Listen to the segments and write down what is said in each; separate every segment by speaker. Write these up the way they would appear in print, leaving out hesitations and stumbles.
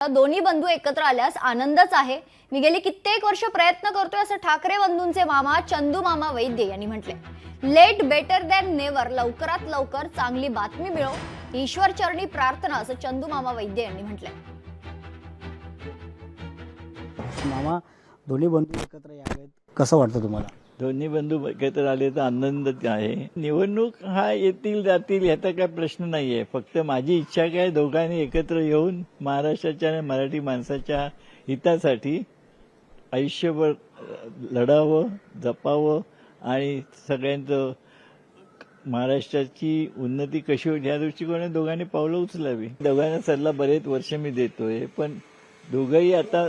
Speaker 1: दोन्ही बंधू एकत्र आल्यास आनंदच आहे। मी गेली कित्येक वर्ष प्रयत्न करतोय असं ठाकरे बंधूंचे मामा चंदू मामा वैद्य यांनी म्हटले। लेट बेटर दॅन नेव्हर, लवकरात लवकर चांगली बातमी मिळो, ईश्वर चरणी प्रार्थना, असं चंदू मामा वैद्य यांनी म्हटलंय।
Speaker 2: मामा, दोन्ही बंधू एकत्र यावेत, कसं वाटतं तुम्हाला?
Speaker 3: दोन्ही बंधू एकत्र आले तर आनंदच आहे। निवडणूक हा येतील जातील ह्याचा काय प्रश्न नाहीये, फक्त माझी इच्छा काय दोघांनी एकत्र येऊन महाराष्ट्राच्या आणि मराठी माणसाच्या हितासाठी आयुष्यभर लढावं, जपावं आणि सगळ्यांचं महाराष्ट्राची उन्नती कशी होईल या दृष्टिकोनाने दोघांनी पावलं उचलावी। दोघांना सल्ला बरेच वर्ष मी देतोय, पण दोघंही आता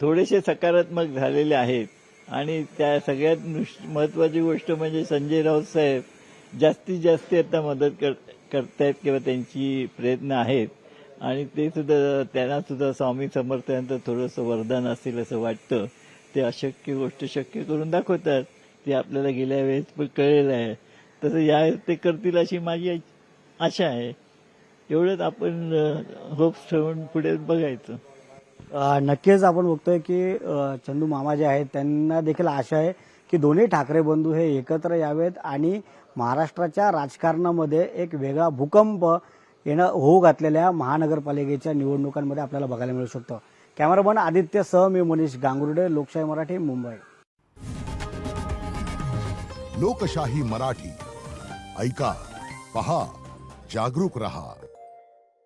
Speaker 3: थोडेसे सकारात्मक झालेले आहेत आणि त्या सगळ्यात महत्वाची गोष्ट म्हणजे संजय राऊत साहेब जास्तीत जास्त आता मदत करतायत किंवा त्यांची प्रयत्न आहेत आणि ते सुद्धा त्यांना सुद्धा स्वामी समर्थांचं थोडंसं वरदान असेल असं वाटतं। ते अशक्य गोष्ट शक्य करून दाखवतात, ते आपल्याला गेल्या वेळेस पण कळलेलं आहे, तसं या ते करतील अशी माझी आशा आहे। एवढंच आपण होप्स ठेवून पुढे बघायचं।
Speaker 2: नक्कीच आपण बघतोय की चंदू मामा जे आहेत त्यांना देखील आशा आहे की दोन्ही ठाकरे बंधू हे एकत्र यावेत आणि महाराष्ट्राच्या राजकारणामध्ये एक वेगळा भूकंप होऊ घातलेल्या महानगरपालिकेच्या निवडणुकांमध्ये आपल्याला बघायला मिळू शकतं। कॅमेरामन आदित्य सह मी मनीष गांगुर्डे, लोकशाही मराठी, मुंबई।
Speaker 4: लोकशाही मराठी, ऐका, पहा, जागरूक रहा।